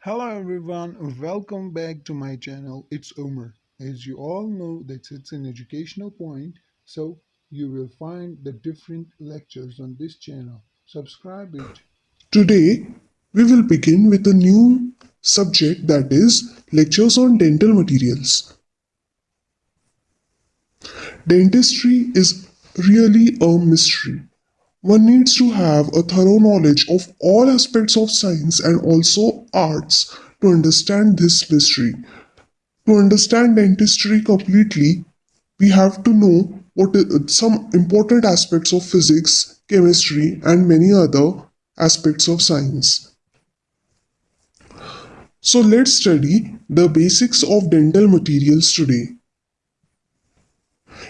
Hello everyone, welcome back to my channel. It's Omar. As you all know that it's an educational point, so you will find the different lectures on this channel. Subscribe it. Today we will begin with a new subject, that is lectures on dental materials. Dentistry is really a mystery. One needs to have a thorough knowledge of all aspects of science and also arts to understand this mystery. To understand dentistry completely, we have to know some important aspects of physics, chemistry, and many other aspects of science. So let's study the basics of dental materials today.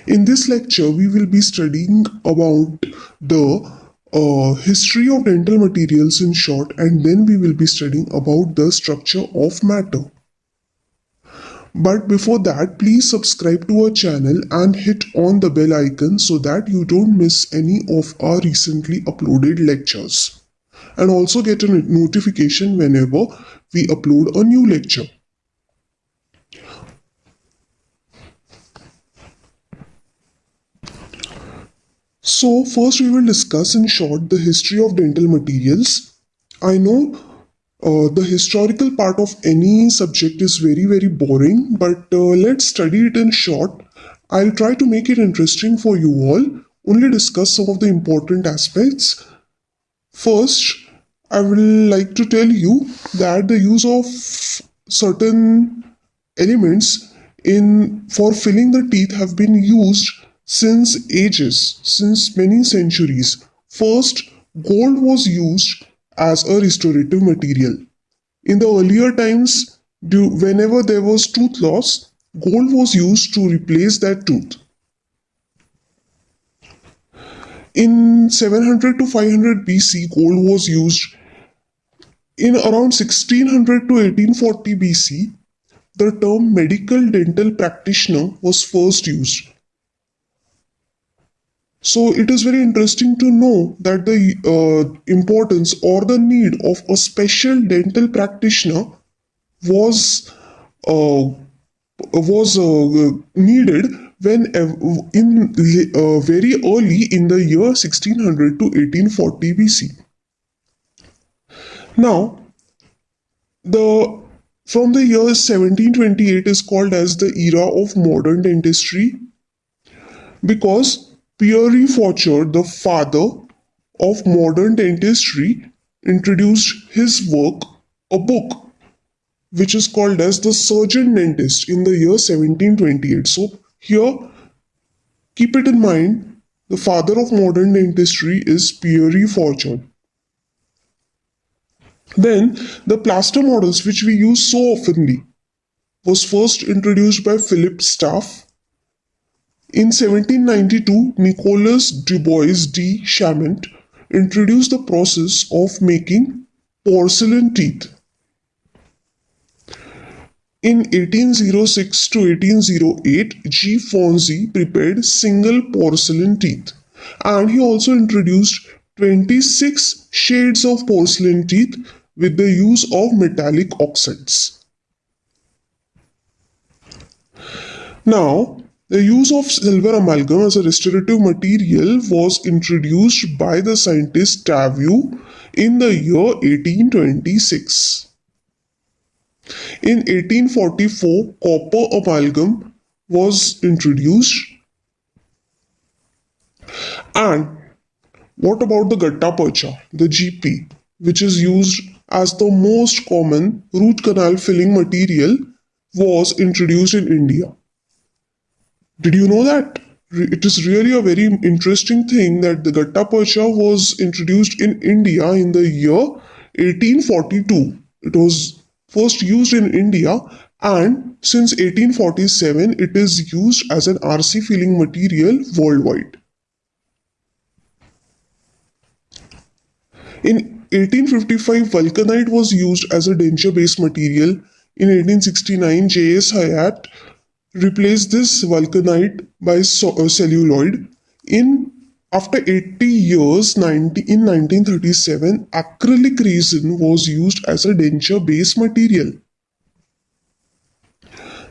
In this lecture, we will be studying about the history of dental materials in short, and then we will be studying about the structure of matter. But before that, please subscribe to our channel and hit on the bell icon so that you don't miss any of our recently uploaded lectures. And also get a notification whenever we upload a new lecture. So first we will discuss in short the history of dental materials. I know the historical part of any subject is very boring, but let's study it in short. I'll try to make it interesting for you all, only discuss some of the important aspects. First, I will like to tell you that the use of certain elements in for filling the teeth have been used since ages, since many centuries. First, gold was used as a restorative material. In the earlier times, whenever there was tooth loss, gold was used to replace that tooth. In 700 to 500 BC, gold was used. In around 1600 to 1840 BC, the term medical dental practitioner was first used. So it is very interesting to know that the importance or the need of a special dental practitioner was uh, needed when in very early in the year 1600 to 1840 BC. Now, the from the year 1728 is called as the era of modern dentistry because Pierre Faucher, the father of modern dentistry, introduced his work, a book, which is called as the Surgeon Dentist in the year 1728. So here, keep it in mind, the father of modern dentistry is Pierre Faucher. Then, the plaster models, which we use so oftenly, was first introduced by Philip Staff. In 1792, Nicolas Dubois de Chamant introduced the process of making porcelain teeth. In 1806 to 1808, G. Fonzi prepared single porcelain teeth, and he also introduced 26 shades of porcelain teeth with the use of metallic oxides. Now, the use of silver amalgam as a restorative material was introduced by the scientist Tavu in the year 1826. In 1844, copper amalgam was introduced. And what about the gatta percha, the GP, which is used as the most common root canal filling material, was introduced in India. Did you know that? It is really a very interesting thing that the gatta percha was introduced in India in the year 1842. It was first used in India, and since 1847 it is used as an RC filling material worldwide. In 1855, vulcanite was used as a denture based material. In 1869, J.S. Hyatt replaced this vulcanite by celluloid. In After 80 years, in 1937, acrylic resin was used as a denture base material.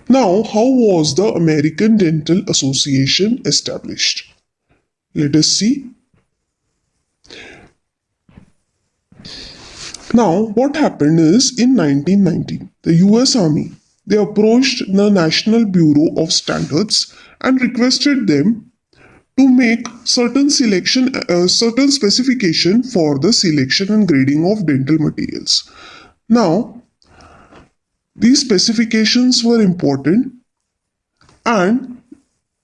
Now, how was the American Dental Association established? Let us see. Now, what happened is in 1919, the US Army they approached the National Bureau of Standards and requested them to make certain specification for the selection and grading of dental materials. Now, these specifications were important, and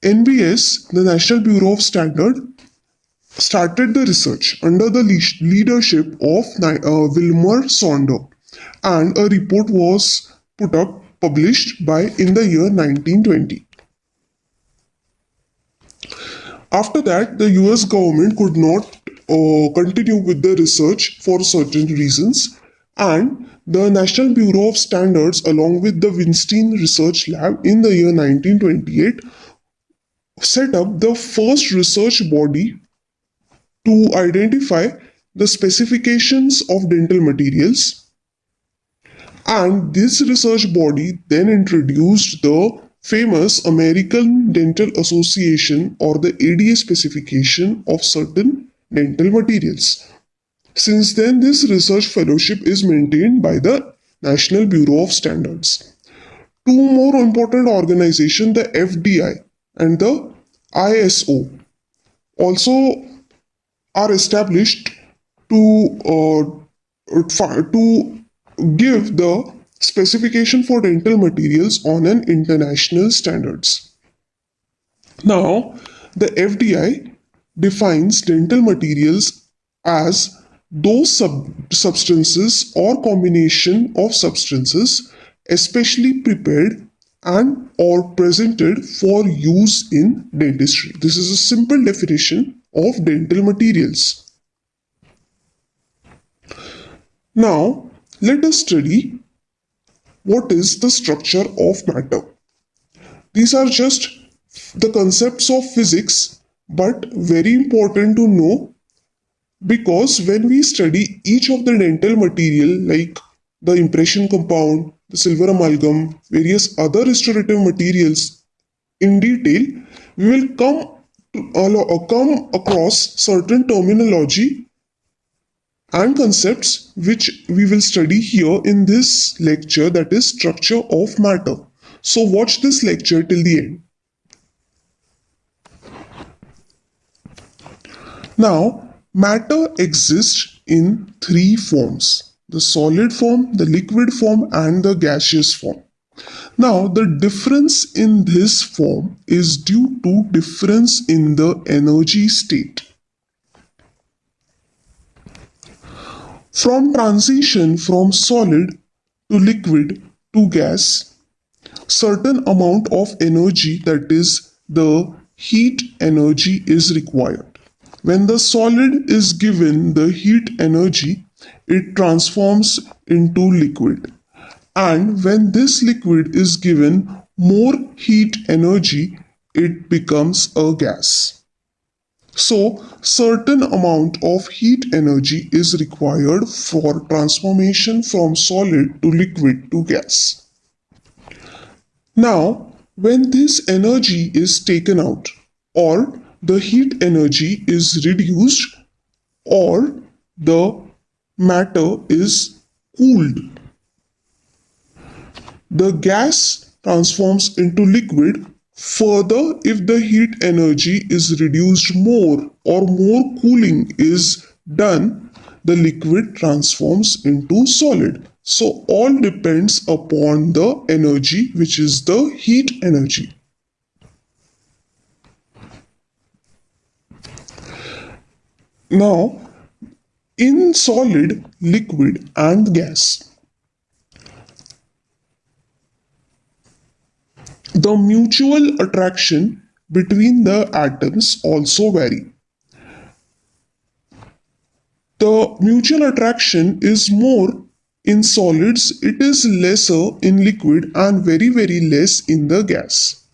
NBS, the National Bureau of Standard, started the research under the leadership of Wilmer Sonder, and a report was published by in the year 1920. After that, the US government could not continue with the research for certain reasons, and the National Bureau of Standards, along with the Weinstein Research Lab in the year 1928, set up the first research body to identify the specifications of dental materials. And this research body then introduced the famous American Dental Association or the ADA specification of certain dental materials. Since then, this research fellowship is maintained by the National Bureau of Standards. Two more important organizations, the FDI and the ISO, also are established to give the specification for dental materials on an international standards. Now, the FDI defines dental materials as those substances or combination of substances especially prepared and or presented for use in dentistry. This is a simple definition of dental materials. Now, let us study what is the structure of matter. These are just the concepts of physics, but very important to know, because when we study each of the dental material like the impression compound, the silver amalgam, various other restorative materials in detail, we will come across certain terminology and concepts which we will study here in this lecture, that is structure of matter. So watch this lecture till the end. Now, matter exists in three forms: the solid form, the liquid form, and the gaseous form. Now, the difference in this form is due to difference in the energy state. From transition from solid to liquid to gas, certain amount of energy, that is the heat energy, is required. When the solid is given the heat energy, it transforms into liquid. And when this liquid is given more heat energy, it becomes a gas. So, certain amount of heat energy is required for transformation from solid to liquid to gas. Now, when this energy is taken out, or the heat energy is reduced, or the matter is cooled, the gas transforms into liquid. Further, if the heat energy is reduced more or more cooling is done, the liquid transforms into solid. So all depends upon the energy, which is the heat energy. Now, in solid, liquid, and gas, the mutual attraction between the atoms also vary. The mutual attraction is more in solids, it is lesser in liquid, and very less in the gas.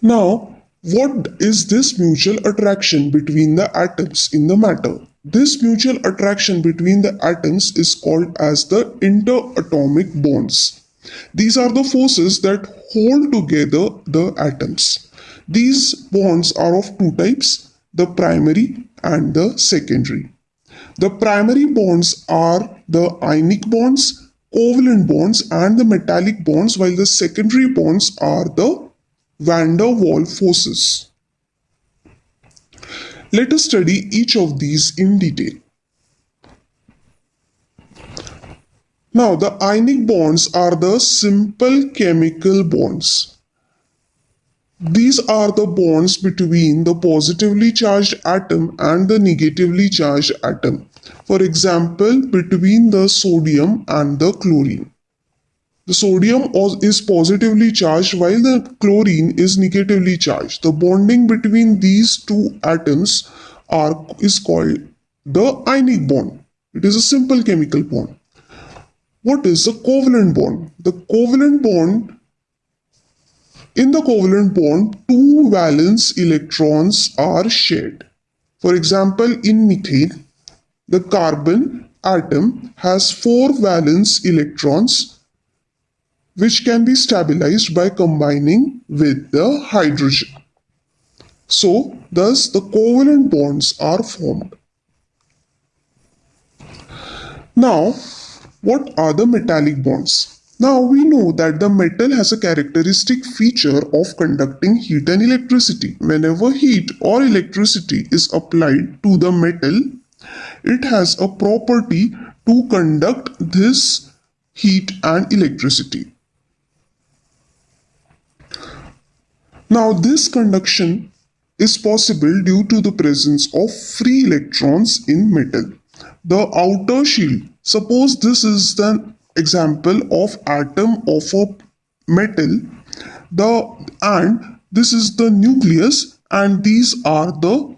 Now, What is this mutual attraction between the atoms in the matter? This mutual attraction between the atoms is called as the interatomic bonds. These are the forces that hold together the atoms. These bonds are of two types, the primary and the secondary. The primary bonds are the ionic bonds, covalent bonds, and the metallic bonds, while the secondary bonds are the van der Waals forces. Let us study each of these in detail. Now, the ionic bonds are the simple chemical bonds. These are the bonds between the positively charged atom and the negatively charged atom. For example, between the sodium and the chlorine. The sodium is positively charged while the chlorine is negatively charged. The bonding between these two atoms is called the ionic bond. It is a simple chemical bond. What is a covalent bond? In the covalent bond, two valence electrons are shared. For example, in methane, the carbon atom has 4 valence electrons which can be stabilized by combining with the hydrogen. So, thus the covalent bonds are formed. Now, what are the metallic bonds? Now we know that the metal has a characteristic feature of conducting heat and electricity. Whenever heat or electricity is applied to the metal, it has a property to conduct this heat and electricity. Now this conduction is possible due to the presence of free electrons in metal. The outer shield, suppose this is the example of atom of a metal, and this is the nucleus, and these are the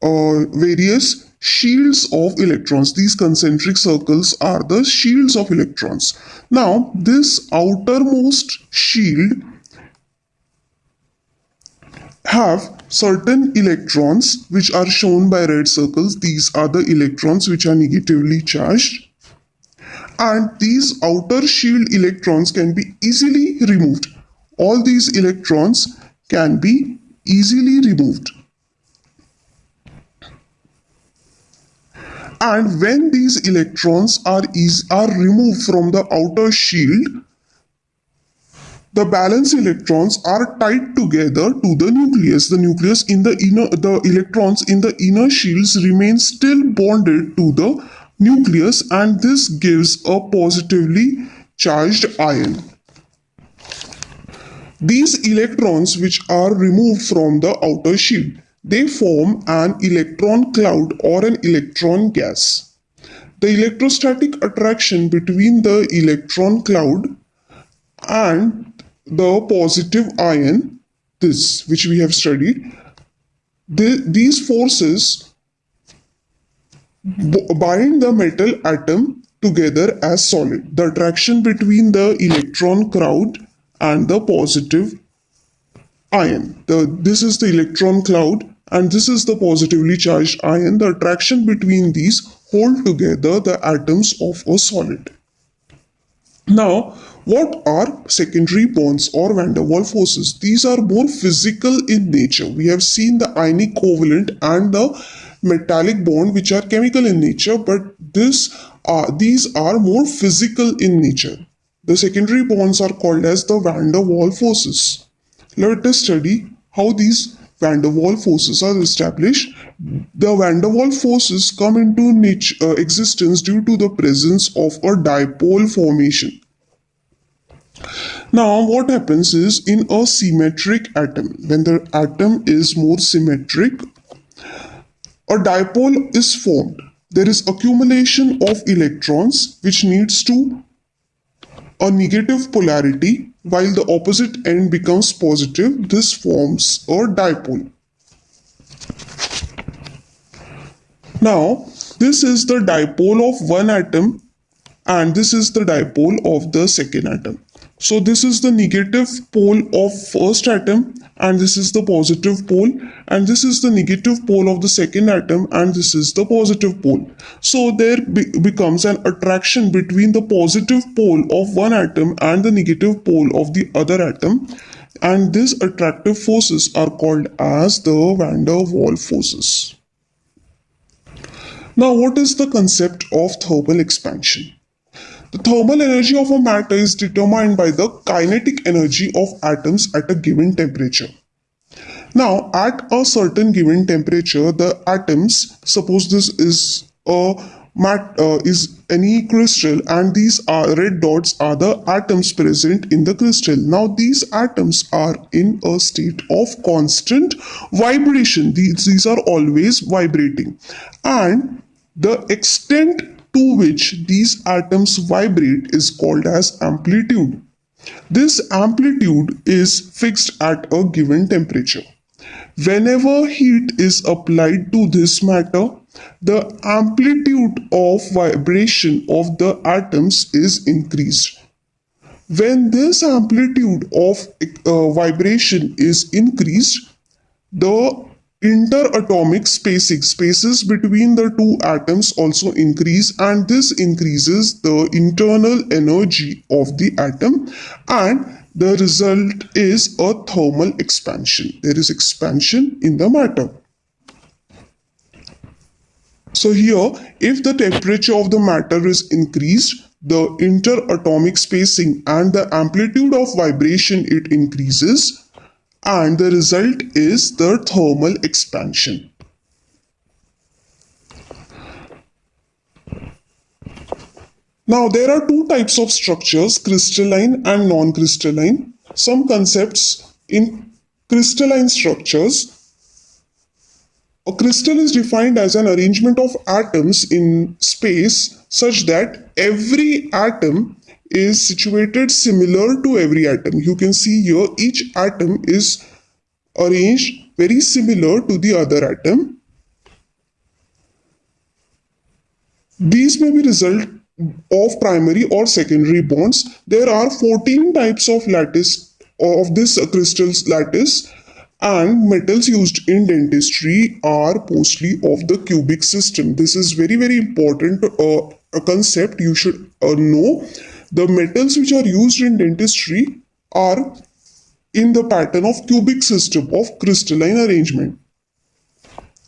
various shields of electrons. These concentric circles are the shields of electrons. Now this outermost shield have certain electrons which are shown by red circles. These are the electrons which are negatively charged, and these outer shield electrons can be easily removed. All these electrons can be easily removed. And when these electrons are removed from the outer shield, the valence electrons are tied together to the nucleus. The electrons in the inner shields remain still bonded to the nucleus, and this gives a positively charged ion. These electrons which are removed from the outer shield, they form an electron cloud or an electron gas. The electrostatic attraction between the electron cloud and the positive ion, this which we have studied, these forces bind the metal atom together as solid. The attraction between the electron cloud and the positive ion. This is the electron cloud and this is the positively charged ion. The attraction between these hold together the atoms of a solid. Now, what are secondary bonds or van der Waals forces? These are more physical in nature. We have seen the ionic covalent and the metallic bond which are chemical in nature, but these are more physical in nature. The secondary bonds are called as the van der Waals forces. Let us study how these van der Waals forces are established. The van der Waals forces come into existence due to the presence of a dipole formation. Now, what happens is in a symmetric atom, when the atom is more symmetric, a dipole is formed. There is accumulation of electrons which needs to a negative polarity while the opposite end becomes positive. This forms a dipole. Now, this is the dipole of one atom and this is the dipole of the second atom. So this is the negative pole of first atom, and this is the positive pole, and this is the negative pole of the second atom, and this is the positive pole. So there becomes an attraction between the positive pole of one atom and the negative pole of the other atom, and these attractive forces are called as the van der Waals forces. Now, what is the concept of thermal expansion? The thermal energy of a matter is determined by the kinetic energy of atoms at a given temperature. Now, at a certain given temperature, the atoms, suppose this is is any crystal, and these are red dots are the atoms present in the crystal. Now, these atoms are in a state of constant vibration. These are always vibrating, and the extent to which these atoms vibrate is called as amplitude. This amplitude is fixed at a given temperature. Whenever heat is applied to this matter, the amplitude of vibration of the atoms is increased. When this amplitude of vibration is increased, the interatomic spaces between the two atoms also increase, and this increases the internal energy of the atom, and the result is a thermal expansion. There is expansion in the matter. So here, if the temperature of the matter is increased, the interatomic spacing and the amplitude of vibration it increases, and the result is the thermal expansion. Now, there are two types of structures, crystalline and non-crystalline. Some concepts in crystalline structures. A crystal is defined as an arrangement of atoms in space such that every atom is situated similar to every atom. You can see here each atom is arranged very similar to the other atom. These may be result of primary or secondary bonds. There are 14 types of lattice of this crystal's lattice, and metals used in dentistry are mostly of the cubic system. This is very important a concept you should know. The metals which are used in dentistry are in the pattern of cubic system of crystalline arrangement.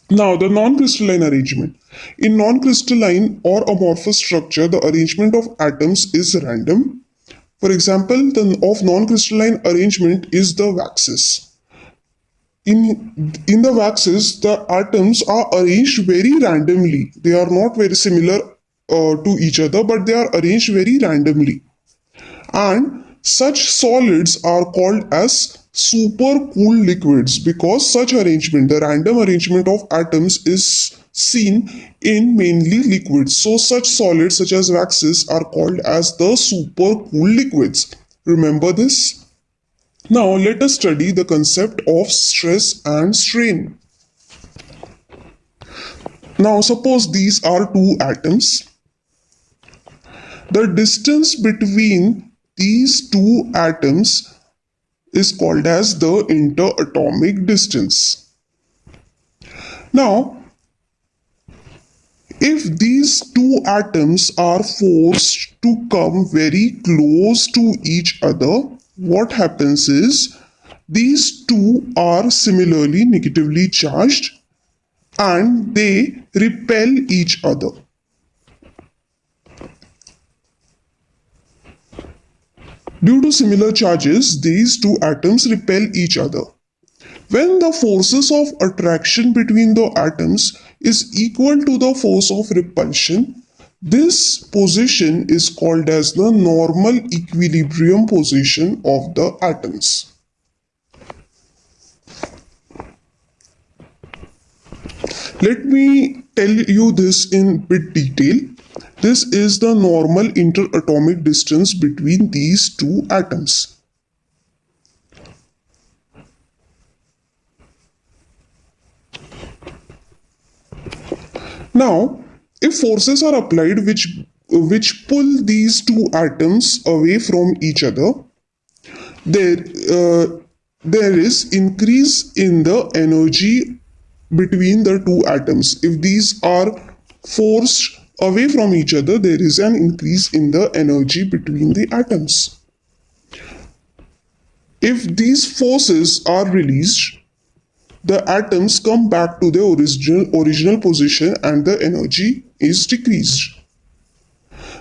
Now, the non-crystalline arrangement. In non-crystalline or amorphous structure, the arrangement of atoms is random. For example, of non-crystalline arrangement is the waxes. In the waxes, the atoms are arranged very randomly. They are not very similar to each other, but they are arranged very randomly. And such solids are called as supercooled liquids because such arrangement, the random arrangement of atoms, is seen in mainly liquids. So such solids such as waxes are called as the supercooled liquids. Remember this? Now let us study the concept of stress and strain. Now suppose these are two atoms. The distance between these two atoms is called as the interatomic distance. Now, if these two atoms are forced to come very close to each other, what happens is these two are similarly negatively charged and they repel each other. Due to similar charges, these two atoms repel each other. When the forces of attraction between the atoms is equal to the force of repulsion, this position is called as the normal equilibrium position of the atoms. Let me tell you this in bit detail. This is the normal interatomic distance between these two atoms. Now, if forces are applied which pull these two atoms away from each other, there there is increase in the energy between the two atoms. If these are forced away from each other, there is an increase in the energy between the atoms. If these forces are released, the atoms come back to their original position and the energy is decreased.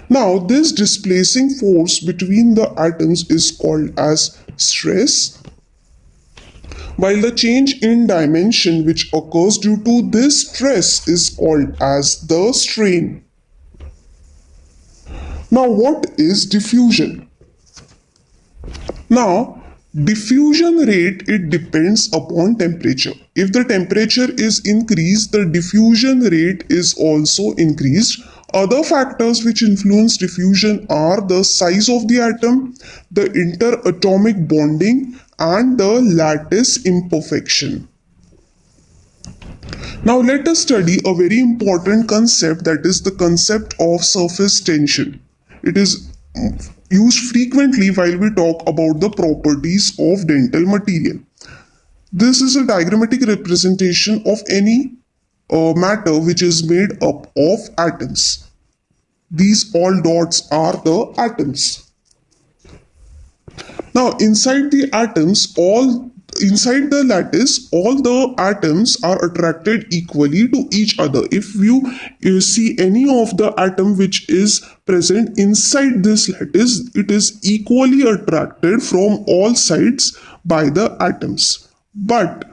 Now, this displacing force between the atoms is called as stress, while the change in dimension which occurs due to this stress is called as the strain. Now, what is diffusion? Now, diffusion rate, it depends upon temperature. If the temperature is increased, the diffusion rate is also increased. Other factors which influence diffusion are the size of the atom, the interatomic bonding, and the lattice imperfection. Now let us study a very important concept, that is the concept of surface tension. It is used frequently while we talk about the properties of dental material. This is a diagrammatic representation of any matter which is made up of atoms. These all dots are the atoms. Now inside the lattice, all the atoms are attracted equally to each other. If you see any of the atom which is present inside this lattice, it is equally attracted from all sides by the atoms. But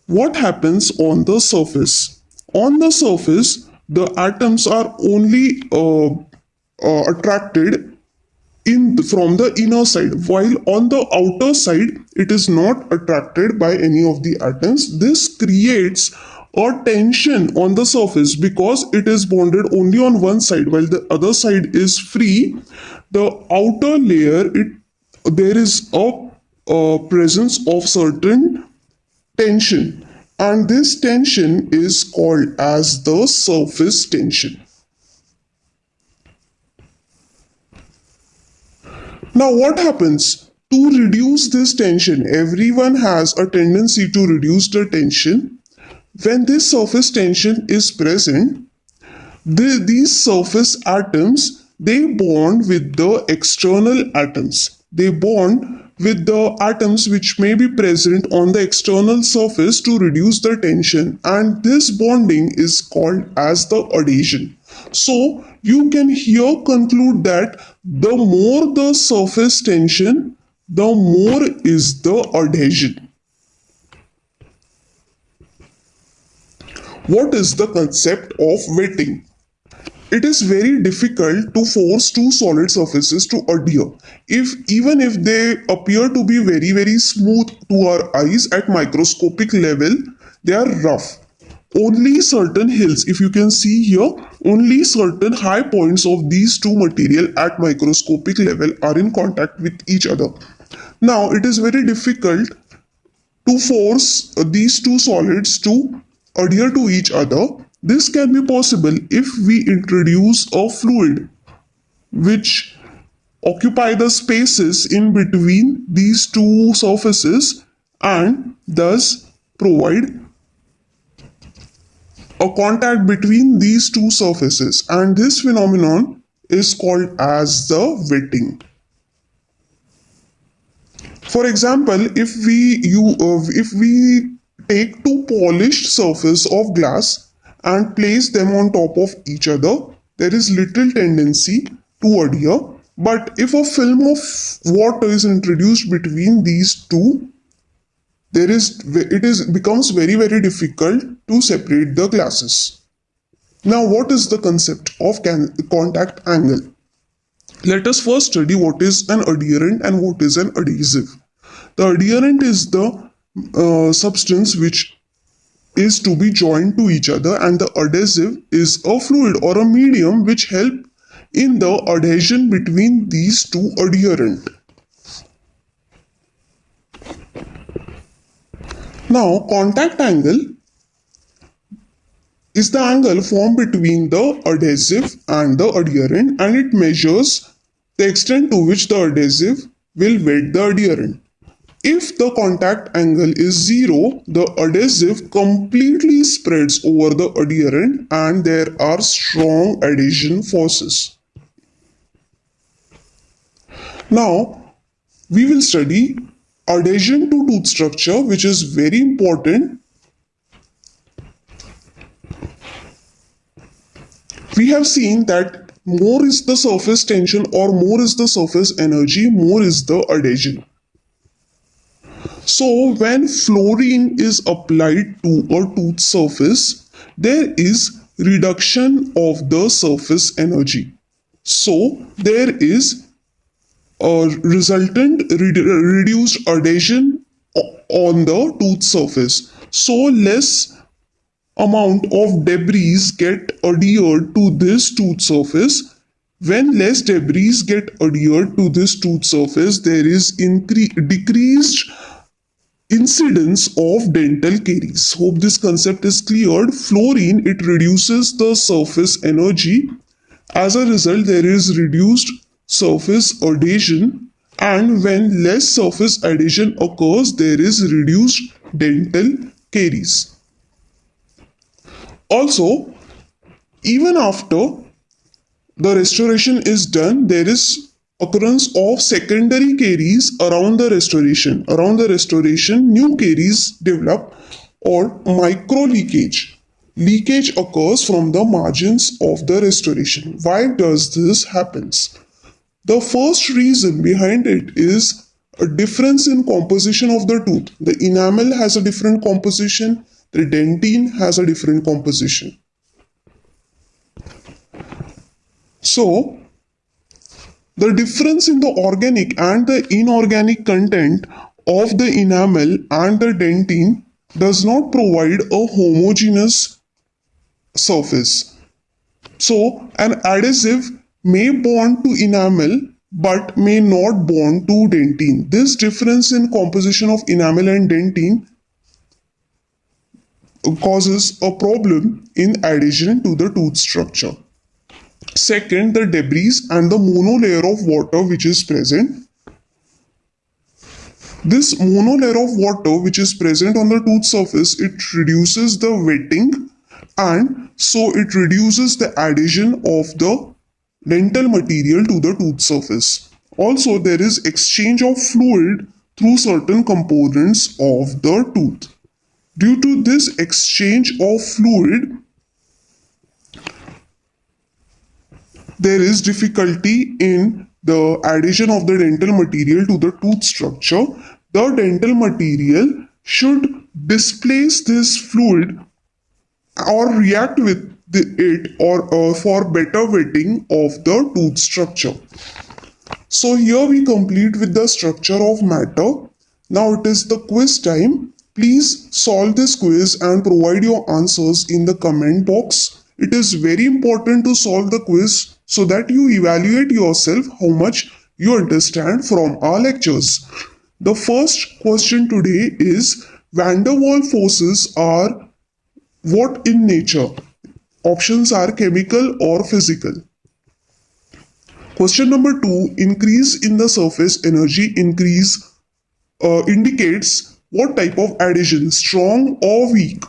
what happens on the surface? On the surface, the atoms are only attracted from the inner side, while on the outer side it is not attracted by any of the atoms. This creates a tension on the surface because it is bonded only on one side while the other side is free. The outer layer, there is a presence of certain tension, and this tension is called as the surface tension. Now what happens? To reduce this tension, everyone has a tendency to reduce the tension. When this surface tension is present, these surface atoms, they bond with the external atoms. They bond with the atoms which may be present on the external surface to reduce the tension, and this bonding is called as the adhesion. So you can here conclude that the more the surface tension, the more is the adhesion. What is the concept of wetting? It is very difficult to force two solid surfaces to adhere. Even if they appear to be very smooth to our eyes at microscopic level, they are rough. Only certain hills, if you can see here, only certain high points of these two material at microscopic level are in contact with each other. Now, it is very difficult to force these two solids to adhere to each other. This can be possible if we introduce a fluid which occupy the spaces in between these two surfaces and thus provide a contact between these two surfaces, and this phenomenon is called as the wetting. For example, if we take two polished surfaces of glass and place them on top of each other, there is little tendency to adhere. But if a film of water is introduced between these two, it becomes very difficult to separate the glasses. Now, what is the concept of contact angle? Let us first study what is an adherent and what is an adhesive. The adherent is the substance which is to be joined to each other, and the adhesive is a fluid or a medium which help in the adhesion between these two adherent. Now, contact angle is the angle formed between the adhesive and the adherent, and it measures the extent to which the adhesive will wet the adherent. If the contact angle is 0, the adhesive completely spreads over the adherent and there are strong adhesion forces. Now, we will study adhesion to tooth structure, which is very important. We have seen that more is the surface tension or more is the surface energy, more is the adhesion. So when fluorine is applied to a tooth surface, there is reduction of the surface energy. So there is a resultant reduced adhesion on the tooth surface. So less amount of debris get adhered to this tooth surface. When less debris get adhered to this tooth surface, there is decreased incidence of dental caries. Hope this concept is cleared. Fluorine, it reduces the surface energy. As a result, there is reduced surface adhesion, and when less surface adhesion occurs, there is reduced dental caries. Also, even after the restoration is done, there is occurrence of secondary caries around the restoration. Around the restoration, new caries develop or micro leakage. Leakage occurs from the margins of the restoration. Why does this happen? The first reason behind it is a difference in composition of the tooth. The enamel has a different composition, the dentine has a different composition. So, the difference in the organic and the inorganic content of the enamel and the dentine does not provide a homogeneous surface. So, an adhesive may bond to enamel but may not bond to dentine. This difference in composition of enamel and dentine causes a problem in adhesion to the tooth structure. Second, the debris and the monolayer of water which is present. This monolayer of water which is present on the tooth surface, it reduces the wetting and so it reduces the adhesion of the dental material to the tooth surface. Also, there is exchange of fluid through certain components of the tooth. Due to this exchange of fluid, there is difficulty in the adhesion of the dental material to the tooth structure. The dental material should displace this fluid or react with it or for better wetting of the tooth structure. So here we complete with the structure of matter. Now it is the quiz time. Please solve this quiz and provide your answers in the comment box. It is very important to solve the quiz so that you evaluate yourself how much you understand from our lectures. The first question today is, van der Waals forces are what in nature? Options are chemical or physical. Question number 2, increase in the surface energy indicates what type of adhesion, strong or weak?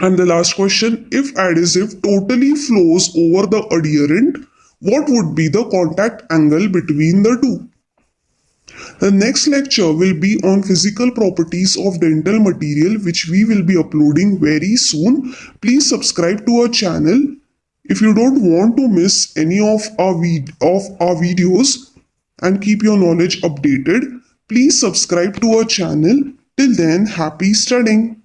And the last question, if adhesive totally flows over the adherent, what would be the contact angle between the two? The next lecture will be on physical properties of dental material, which we will be uploading very soon. Please subscribe to our channel. If you don't want to miss any of our videos and keep your knowledge updated, please subscribe to our channel. Till then, happy studying.